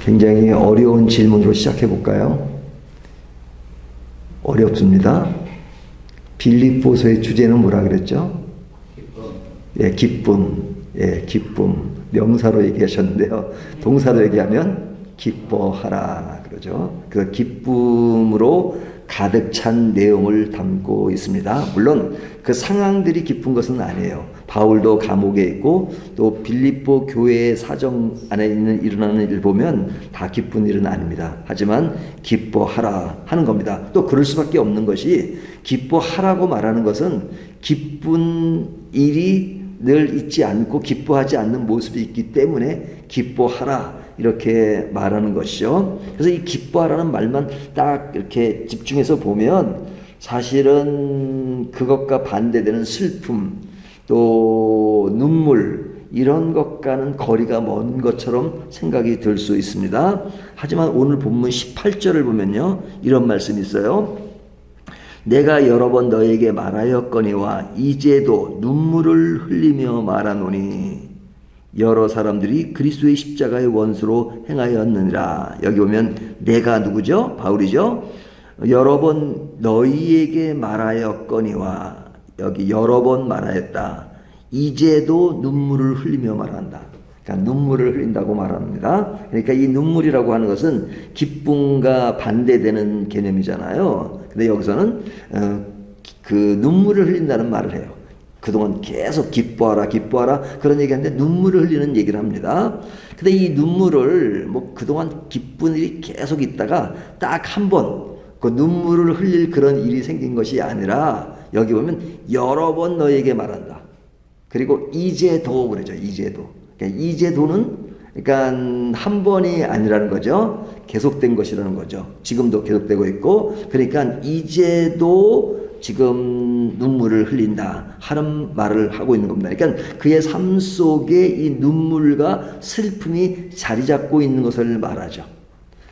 굉장히 어려운 질문으로 시작해 볼까요? 어렵습니다. 빌립보서의 주제는 뭐라 그랬죠? 예, 기쁨. 예, 기쁨. 명사로 얘기하셨는데요. 동사로 얘기하면 기뻐하라 그러죠. 그 기쁨으로 가득 찬 내용을 담고 있습니다. 물론 그 상황들이 기쁜 것은 아니에요. 바울도 감옥에 있고 또 빌립보 교회의 사정 안에 있는 일어나는 일을 보면 다 기쁜 일은 아닙니다. 하지만 기뻐하라 하는 겁니다. 또 그럴 수밖에 없는 것이 기뻐하라고 말하는 것은 기쁜 일이 늘 있지 않고 기뻐하지 않는 모습이 있기 때문에 기뻐하라 이렇게 말하는 것이죠. 그래서 이 기뻐하라는 말만 딱 이렇게 집중해서 보면 사실은 그것과 반대되는 슬픔 또 눈물 이런 것과는 거리가 먼 것처럼 생각이 들 수 있습니다. 하지만 오늘 본문 18절을 보면요, 이런 말씀이 있어요. 내가 여러 번 너에게 말하였거니와 이제도 눈물을 흘리며 말하노니 여러 사람들이 그리스도의 십자가의 원수로 행하였느니라. 여기 보면 내가 누구죠? 바울이죠. 여러 번 너희에게 말하였거니와 여기 여러 번 말하였다. 이제도 눈물을 흘리며 말한다. 그러니까 눈물을 흘린다고 말합니다. 그러니까 이 눈물이라고 하는 것은 기쁨과 반대되는 개념이잖아요. 근데 여기서는 그 눈물을 흘린다는 말을 해요. 그동안 계속 기뻐하라 기뻐하라 그런 얘기하는데 눈물을 흘리는 얘기를 합니다. 근데 이 눈물을 뭐 그동안 기쁜 일이 계속 있다가 딱 한 번 그 눈물을 흘릴 그런 일이 생긴 것이 아니라 여기 보면 여러 번 너에게 말한다. 그리고 이제도 그러죠. 이제도. 그러니까 이제도는 그러니까 한 번이 아니라는 거죠. 계속된 것이라는 거죠. 지금도 계속되고 있고 그러니까 이제도 지금 눈물을 흘린다 하는 말을 하고 있는 겁니다. 그러니까 그의 삶 속에 이 눈물과 슬픔이 자리 잡고 있는 것을 말하죠.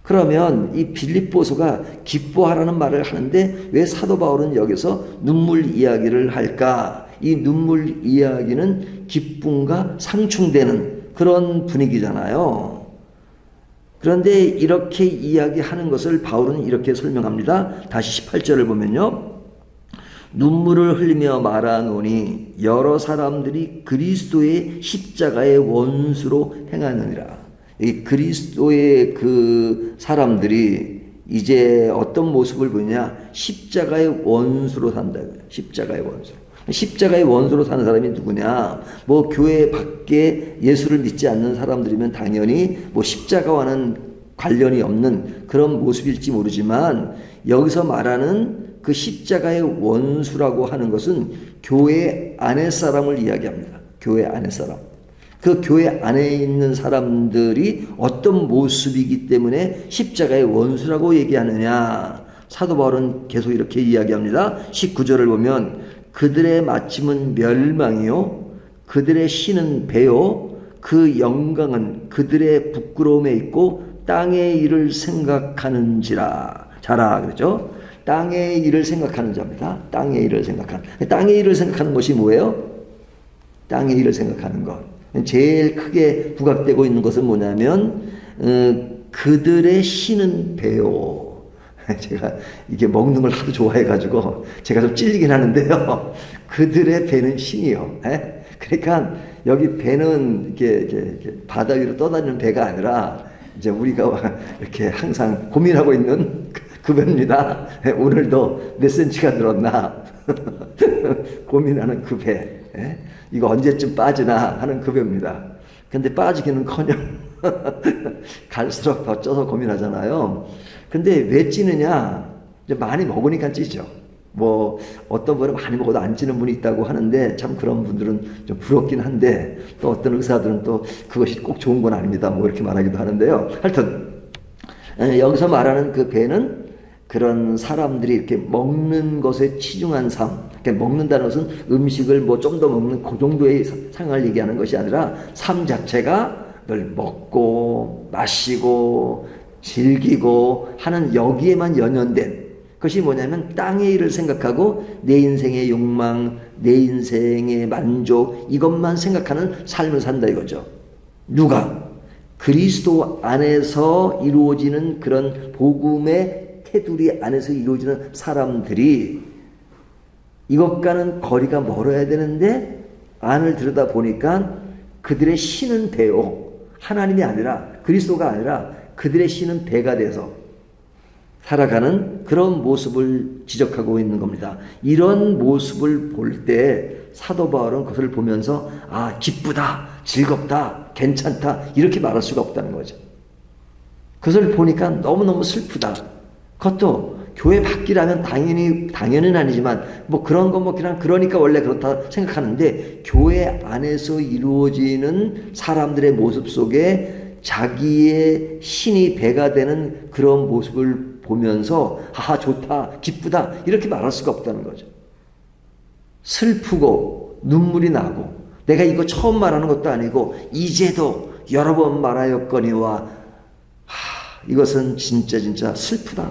그러면 이 빌립보서가 기뻐하라는 말을 하는데 왜 사도 바울은 여기서 눈물 이야기를 할까? 이 눈물 이야기는 기쁨과 상충되는 그런 분위기잖아요. 그런데 이렇게 이야기하는 것을 바울은 이렇게 설명합니다. 다시 18절을 보면요. 눈물을 흘리며 말하노니 여러 사람들이 그리스도의 십자가의 원수로 행하느니라. 이 그리스도의 그 사람들이 이제 어떤 모습을 보냐? 십자가의 원수로 산다. 십자가의 원수로. 십자가의 원수로 사는 사람이 누구냐? 뭐 교회 밖에 예수를 믿지 않는 사람들이면 당연히 뭐 십자가와는 관련이 없는 그런 모습일지 모르지만 여기서 말하는 그 십자가의 원수라고 하는 것은 교회 안의 사람을 이야기합니다. 교회 안의 사람. 그 교회 안에 있는 사람들이 어떤 모습이기 때문에 십자가의 원수라고 얘기하느냐? 사도 바울은 계속 이렇게 이야기합니다. 19절을 보면 그들의 마침은 멸망이요 그들의 신은 배요 그 영광은 그들의 부끄러움에 있고 땅의 일을 생각하는지라. 자라 그러죠. 땅의 일을 생각하는 자입니다. 땅의 일을 생각하는. 땅의 일을 생각하는 것이 뭐예요? 땅의 일을 생각하는 것. 제일 크게 부각되고 있는 것은 뭐냐면 그들의 신은 배요. 제가 이게 먹는 걸 하도 좋아해가지고 제가 좀 찔리긴 하는데요. 그들의 배는 신이요. 그러니까 여기 배는 이렇게 바다 위로 떠다니는 배가 아니라 이제 우리가 이렇게 항상 고민하고 있는 그 배입니다. 오늘도 몇 센치가 늘었나 고민하는 그 배. 이거 언제쯤 빠지나 하는 그 배입니다. 근데 빠지기는커녕 갈수록 더 쪄서 고민하잖아요. 근데 왜 찌느냐? 이제 많이 먹으니까 찌죠. 뭐 어떤 분은 많이 먹어도 안 찌는 분이 있다고 하는데 참 그런 분들은 좀 부럽긴 한데 또 어떤 의사들은 또 그것이 꼭 좋은 건 아닙니다. 뭐 이렇게 말하기도 하는데요. 하여튼 여기서 말하는 그 배는 그런 사람들이 이렇게 먹는 것에 치중한 삶, 먹는다는 것은 음식을 뭐 좀 더 먹는 그 정도의 상황을 얘기하는 것이 아니라 삶 자체가 늘 먹고 마시고 즐기고 하는 여기에만 연연된 것이 뭐냐면 땅의 일을 생각하고 내 인생의 욕망, 내 인생의 만족 이것만 생각하는 삶을 산다 이거죠. 누가? 그리스도 안에서 이루어지는 그런 복음의 테두리 안에서 이루어지는 사람들이 이것과는 거리가 멀어야 되는데 안을 들여다보니까 그들의 신은 배요. 하나님이 아니라 그리스도가 아니라 그들의 신은 배가 돼서 살아가는 그런 모습을 지적하고 있는 겁니다. 이런 모습을 볼 때 사도 바울은 그것을 보면서 아, 기쁘다, 즐겁다, 괜찮다 이렇게 말할 수가 없다는 거죠. 그것을 보니까 너무너무 슬프다. 그것도 교회 밖이라면 당연히는 아니지만 뭐 그런 거 뭐 그냥 그러니까 원래 그렇다 생각하는데 교회 안에서 이루어지는 사람들의 모습 속에 자기의 신이 배가 되는 그런 모습을 보면서 아, 좋다, 기쁘다 이렇게 말할 수가 없다는 거죠. 슬프고 눈물이 나고 내가 이거 처음 말하는 것도 아니고 이제도 여러 번 말하였거니와 이것은 진짜 슬프다.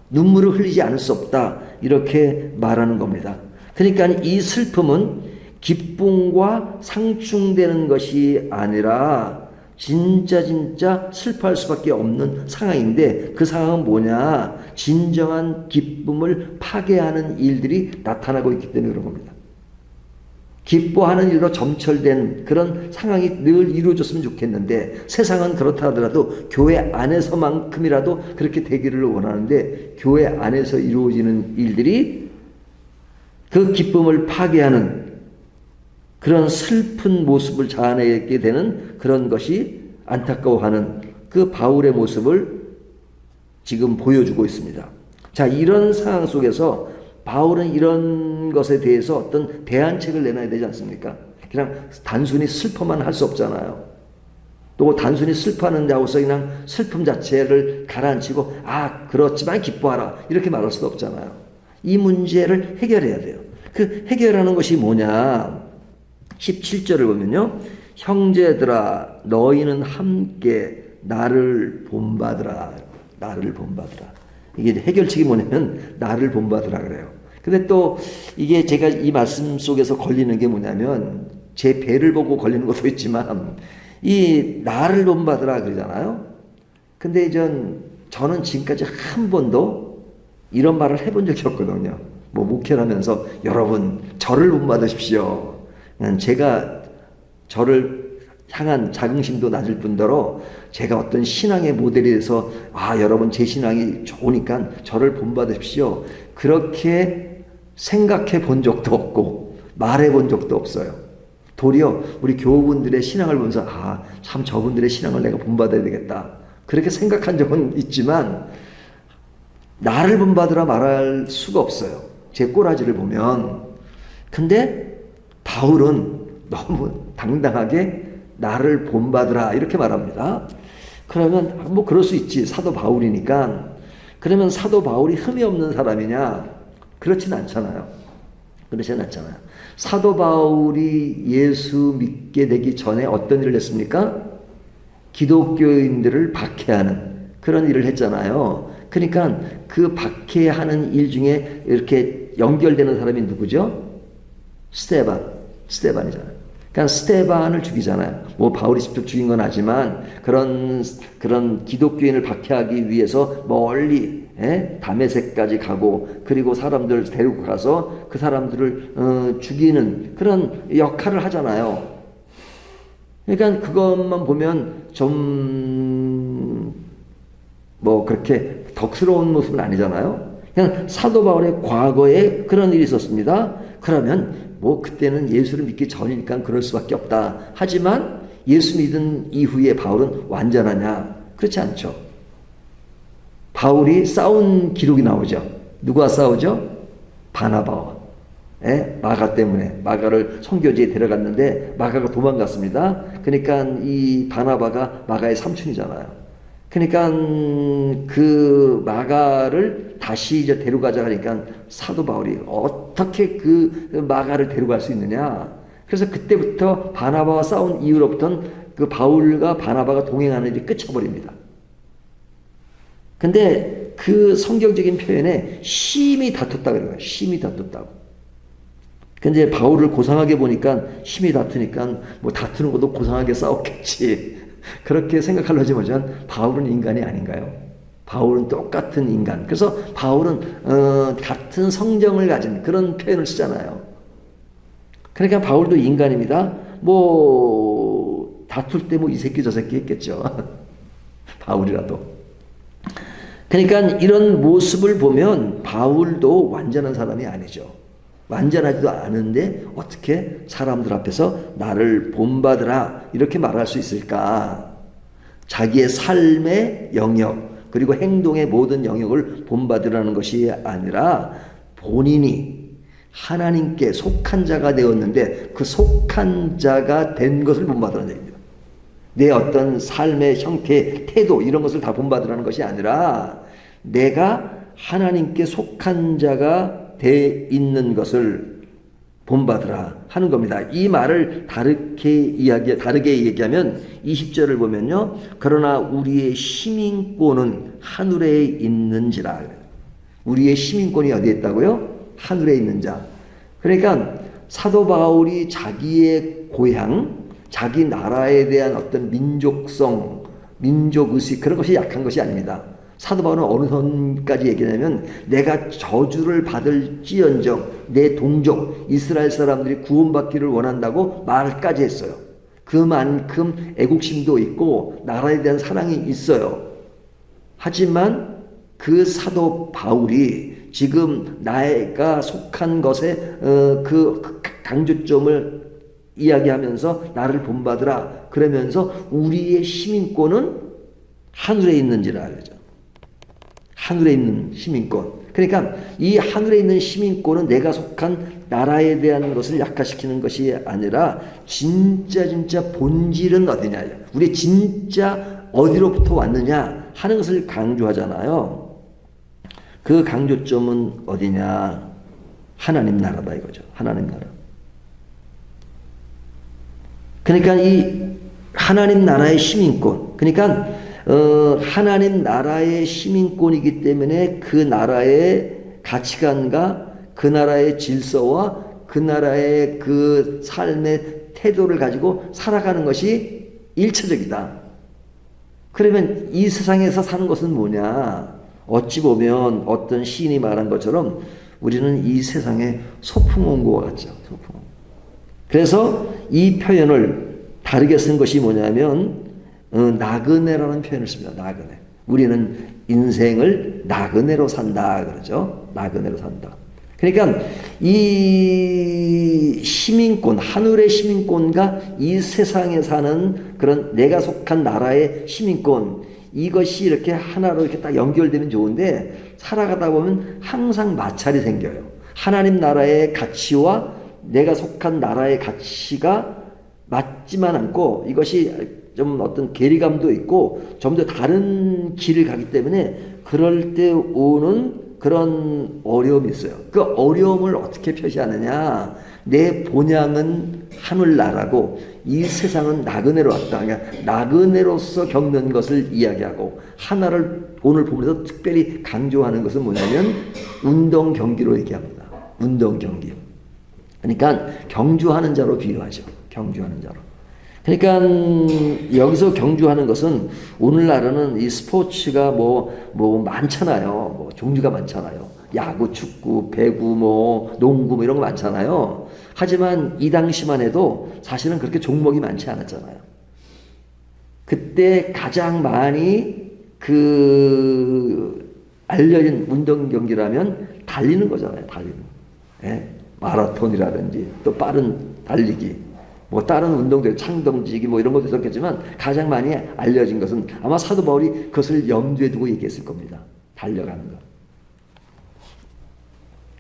눈물을 흘리지 않을 수 없다. 이렇게 말하는 겁니다. 그러니까 이 슬픔은 기쁨과 상충되는 것이 아니라 진짜 슬퍼할 수밖에 없는 상황인데 그 상황은 뭐냐? 진정한 기쁨을 파괴하는 일들이 나타나고 있기 때문에 그런 겁니다. 기뻐하는 일로 점철된 그런 상황이 늘 이루어졌으면 좋겠는데 세상은 그렇다 하더라도 교회 안에서만큼이라도 그렇게 되기를 원하는데 교회 안에서 이루어지는 일들이 그 기쁨을 파괴하는 그런 슬픈 모습을 자아내게 되는 그런 것이 안타까워하는 그 바울의 모습을 지금 보여주고 있습니다. 자, 이런 상황 속에서 바울은 이런 것에 대해서 어떤 대안책을 내놔야 되지 않습니까? 그냥 단순히 슬퍼만 할 수 없잖아요. 또 단순히 슬퍼하는다고서 그냥 슬픔 자체를 가라앉히고 아, 그렇지만 기뻐하라 이렇게 말할 수도 없잖아요. 이 문제를 해결해야 돼요. 그 해결하는 것이 뭐냐? 17절을 보면요. 형제들아 너희는 함께 나를 본받으라. 나를 본받으라. 이게 해결책이 뭐냐면 나를 본받으라 그래요. 근데 또 이게 제가 이 말씀 속에서 걸리는 게 뭐냐면 제 배를 보고 걸리는 것도 있지만 이 나를 본받으라 그러잖아요. 근데 저는 지금까지 한 번도 이런 말을 해본 적이 없거든요. 뭐 목회를 하면서 여러분 저를 본받으십시오. 제가 저를 향한 자긍심도 낮을 뿐더러 제가 어떤 신앙의 모델이 돼서 아, 여러분 제 신앙이 좋으니까 저를 본받으십시오. 그렇게 생각해 본 적도 없고 말해 본 적도 없어요. 도리어 우리 교우분들의 신앙을 보면서 아, 참 저분들의 신앙을 내가 본받아야 되겠다. 그렇게 생각한 적은 있지만 나를 본받으라 말할 수가 없어요. 제 꼬라지를 보면. 근데 바울은 너무 당당하게 나를 본받으라 이렇게 말합니다. 그러면 뭐 그럴 수 있지. 사도 바울이니까. 그러면 사도 바울이 흠이 없는 사람이냐? 그렇진 않잖아요. 그렇진 않잖아요. 사도 바울이 예수 믿게 되기 전에 어떤 일을 했습니까? 기독교인들을 박해하는 그런 일을 했잖아요. 그러니까 그 박해하는 일 중에 이렇게 연결되는 사람이 누구죠? 스데반이잖아요. 그러니까 스데반을 죽이잖아요. 뭐 바울이 직접 죽인 건 아니지만 그런 기독교인을 박해하기 위해서 멀리 다메섹까지 가고 그리고 사람들 데리고 가서 그 사람들을 죽이는 그런 역할을 하잖아요. 그러니까 그것만 보면 좀 뭐 그렇게 덕스러운 모습은 아니잖아요. 그냥 사도 바울의 과거에 그런 일이 있었습니다. 그러면 뭐 그때는 예수를 믿기 전이니까 그럴 수밖에 없다. 하지만 예수 믿은 이후에 바울은 완전하냐? 그렇지 않죠. 바울이 싸운 기록이 나오죠. 누구와 싸우죠? 바나바와. 마가 때문에 마가를 선교지에 데려갔는데 마가가 도망갔습니다. 그러니까 이 바나바가 마가의 삼촌이잖아요. 그러니까 그 마가를 다시 이제 데려가자 하니까 사도 바울이 어떻게 그 마가를 데려갈 수 있느냐. 그래서 그때부터 바나바와 싸운 이후로부터는 그 바울과 바나바가 동행하는 일이 끝쳐버립니다. 근데 그 성경적인 표현에 심히 다퉜다 그래요. 심히 다퉜다고. 근데 바울을 고상하게 보니까 심히 다투니까 뭐 다투는 것도 고상하게 싸웠겠지. 그렇게 생각하려지 보지만 바울은 인간이 아닌가요? 바울은 똑같은 인간. 그래서 바울은 같은 성정을 가진 그런 표현을 쓰잖아요. 그러니까 바울도 인간입니다. 뭐 다툴 때 뭐 이 새끼 저 새끼 했겠죠. 바울이라도. 그러니까 이런 모습을 보면 바울도 완전한 사람이 아니죠. 완전하지도 않은데 어떻게 사람들 앞에서 나를 본받으라 이렇게 말할 수 있을까? 자기의 삶의 영역 그리고 행동의 모든 영역을 본받으라는 것이 아니라 본인이 하나님께 속한 자가 되었는데 그 속한 자가 된 것을 본받으라는 얘기입니다. 내 어떤 삶의 형태, 태도 이런 것을 다 본받으라는 것이 아니라 내가 하나님께 속한 자가 돼 있는 것을 본받으라 하는 겁니다. 이 말을 다르게 얘기하면 20절을 보면요. 그러나 우리의 시민권은 하늘에 있는지라. 우리의 시민권이 어디에 있다고요? 하늘에 있는 자. 그러니까 사도 바울이 자기의 고향, 자기 나라에 대한 어떤 민족성, 민족의식 그런 것이 약한 것이 아닙니다. 사도 바울은 어느 선까지 얘기하냐면 내가 저주를 받을지언정 내 동족 이스라엘 사람들이 구원받기를 원한다고 말까지 했어요. 그만큼 애국심도 있고 나라에 대한 사랑이 있어요. 하지만 그 사도 바울이 지금 나가 속한 것에 그 강조점을 이야기하면서 나를 본받으라 그러면서 우리의 시민권은 하늘에 있는지라 그러죠. 하늘에 있는 시민권. 그러니까 이 하늘에 있는 시민권은 내가 속한 나라에 대한 것을 약화시키는 것이 아니라 진짜 본질은 어디냐. 우리 진짜 어디로부터 왔느냐 하는 것을 강조하잖아요. 그 강조점은 어디냐. 하나님 나라다 이거죠. 하나님 나라. 그러니까 이 하나님 나라의 시민권. 그러니까 하나님 나라의 시민권이기 때문에 그 나라의 가치관과 그 나라의 질서와 그 나라의 그 삶의 태도를 가지고 살아가는 것이 일차적이다. 그러면 이 세상에서 사는 것은 뭐냐? 어찌 보면 어떤 시인이 말한 것처럼 우리는 이 세상에 소풍 온 것 같죠. 소풍. 그래서 이 표현을 다르게 쓴 것이 뭐냐면 나그네라는 표현을 씁니다. 나그네. 우리는 인생을 나그네로 산다 그러죠. 나그네로 산다. 그러니까 이 시민권, 하늘의 시민권과 이 세상에 사는 그런 내가 속한 나라의 시민권 이것이 이렇게 하나로 이렇게 딱 연결되면 좋은데 살아가다 보면 항상 마찰이 생겨요. 하나님 나라의 가치와 내가 속한 나라의 가치가 맞지만 않고 이것이 좀 어떤 괴리감도 있고 좀 더 다른 길을 가기 때문에 그럴 때 오는 그런 어려움이 있어요. 그 어려움을 어떻게 표시하느냐. 내 본향은 하늘나라고 이 세상은 나그네로 왔다. 그러니까 나그네로서 겪는 것을 이야기하고 하나를 오늘 보면서 특별히 강조하는 것은 뭐냐면 운동 경기로 얘기합니다. 운동 경기. 그러니까 경주하는 자로 비유하죠. 경주하는 자로. 그러니까 여기서 경주하는 것은 오늘날에는 이 스포츠가 뭐 많잖아요. 뭐 종류가 많잖아요. 야구, 축구, 배구, 뭐 농구 뭐 이런 거 많잖아요. 하지만 이 당시만 해도 사실은 그렇게 종목이 많지 않았잖아요. 그때 가장 많이 알려진 운동 경기라면 달리는 거잖아요. 달리는. 예? 마라톤이라든지 또 빠른 달리기. 뭐 다른 운동들 창던지기 뭐 이런 것도 있었겠지만 가장 많이 알려진 것은 아마 사도 바울이 그것을 염두에 두고 얘기했을 겁니다. 달려가는 것.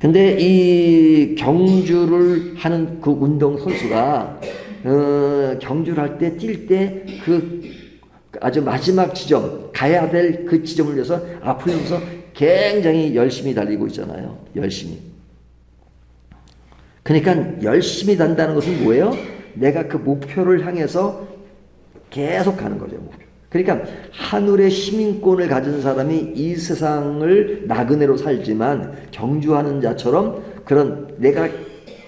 근데 이 경주를 하는 그 운동 선수가 경주를 할 때 뛸 때 그 아주 마지막 지점 가야 될 그 지점을 위해서 앞을 보면서 굉장히 열심히 달리고 있잖아요. 열심히. 그러니까 열심히 단다는 것은 뭐예요? 내가 그 목표를 향해서 계속 가는 거죠. 목표. 그러니까 하늘의 시민권을 가진 사람이 이 세상을 나그네로 살지만 경주하는 자처럼 그런 내가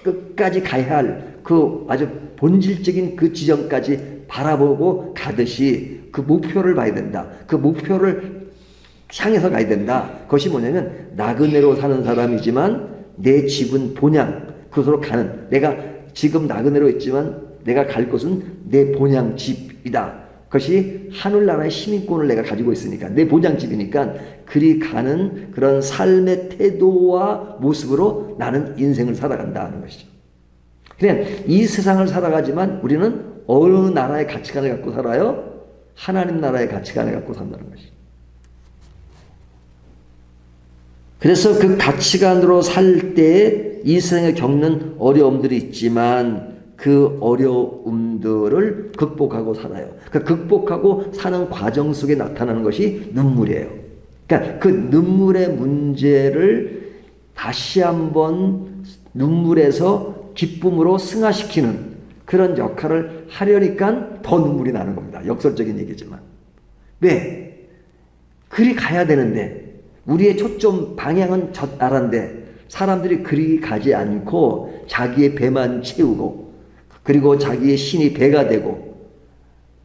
끝까지 가야 할 그 아주 본질적인 그 지점까지 바라보고 가듯이 그 목표를 봐야 된다. 그 목표를 향해서 가야 된다. 그것이 뭐냐면 나그네로 사는 사람이지만 내 집은 본향, 그것으로 가는, 내가 지금 나그네로 있지만 내가 갈 곳은 내 본향 집이다. 그것이 하늘나라의 시민권을 내가 가지고 있으니까 내 본향 집이니까 그리 가는 그런 삶의 태도와 모습으로 나는 인생을 살아간다 하는 것이죠. 그냥 이 세상을 살아가지만 우리는 어느 나라의 가치관을 갖고 살아요? 하나님 나라의 가치관을 갖고 산다는 것이죠. 그래서 그 가치관으로 살 때 이 세상에 겪는 어려움들이 있지만 그 어려움들을 극복하고 살아요. 그 극복하고 사는 과정 속에 나타나는 것이 눈물이에요. 그러니까 그 눈물의 문제를 다시 한번 눈물에서 기쁨으로 승화시키는 그런 역할을 하려니까 더 눈물이 나는 겁니다. 역설적인 얘기지만. 왜? 그리 가야 되는데 우리의 초점 방향은 저 나라인데 사람들이 그리 가지 않고 자기의 배만 채우고 그리고 자기의 신이 배가 되고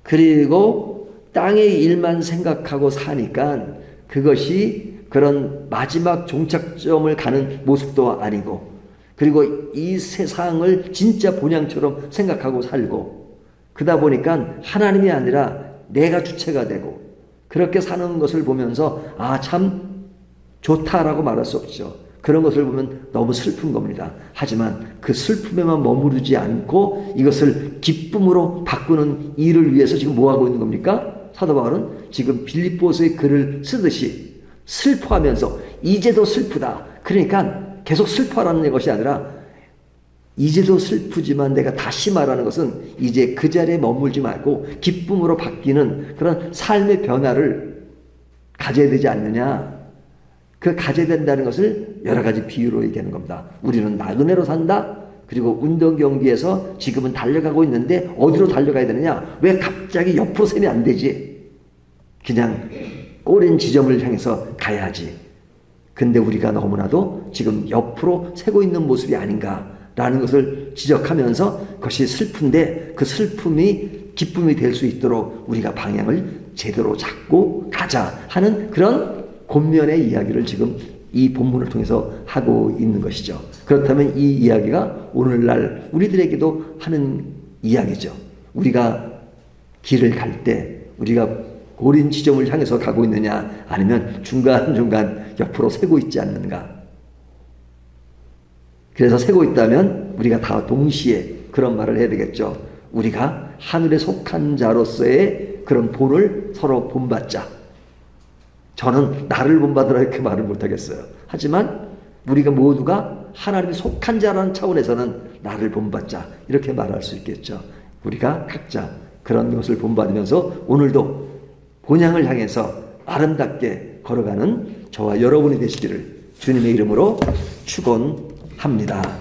그리고 땅의 일만 생각하고 사니까 그것이 그런 마지막 종착점을 가는 모습도 아니고 그리고 이 세상을 진짜 본향처럼 생각하고 살고 그러다 보니까 하나님이 아니라 내가 주체가 되고 그렇게 사는 것을 보면서 아, 참 좋다라고 말할 수 없죠. 그런 것을 보면 너무 슬픈 겁니다. 하지만 그 슬픔에만 머무르지 않고 이것을 기쁨으로 바꾸는 일을 위해서 지금 뭐하고 있는 겁니까? 사도 바울은 지금 빌립보서의 글을 쓰듯이 슬퍼하면서 이제도 슬프다. 그러니까 계속 슬퍼하라는 것이 아니라 이제도 슬프지만 내가 다시 말하는 것은 이제 그 자리에 머물지 말고 기쁨으로 바뀌는 그런 삶의 변화를 가져야 되지 않느냐. 그 가져야 된다는 것을 여러 가지 비유로 얘기하는 겁니다. 우리는 나그네로 산다. 그리고 운동 경기에서 지금은 달려가고 있는데 어디로 달려가야 되느냐? 왜 갑자기 옆으로 세면 안 되지? 그냥 꼬린 지점을 향해서 가야지. 근데 우리가 너무나도 지금 옆으로 세고 있는 모습이 아닌가라는 것을 지적하면서 그것이 슬픈데 그 슬픔이 기쁨이 될 수 있도록 우리가 방향을 제대로 잡고 가자 하는 그런 권면의 이야기를 지금 이 본문을 통해서 하고 있는 것이죠. 그렇다면 이 이야기가 오늘날 우리들에게도 하는 이야기죠. 우리가 길을 갈 때 우리가 고린 지점을 향해서 가고 있느냐 아니면 중간중간 옆으로 세고 있지 않는가. 그래서 세고 있다면 우리가 다 동시에 그런 말을 해야 되겠죠. 우리가 하늘에 속한 자로서의 그런 본을 서로 본받자. 저는 나를 본받으라 이렇게 말을 못하겠어요. 하지만 우리가 모두가 하나님이 속한 자라는 차원에서는 나를 본받자 이렇게 말할 수 있겠죠. 우리가 각자 그런 것을 본받으면서 오늘도 본향을 향해서 아름답게 걸어가는 저와 여러분이 되시기를 주님의 이름으로 축원합니다.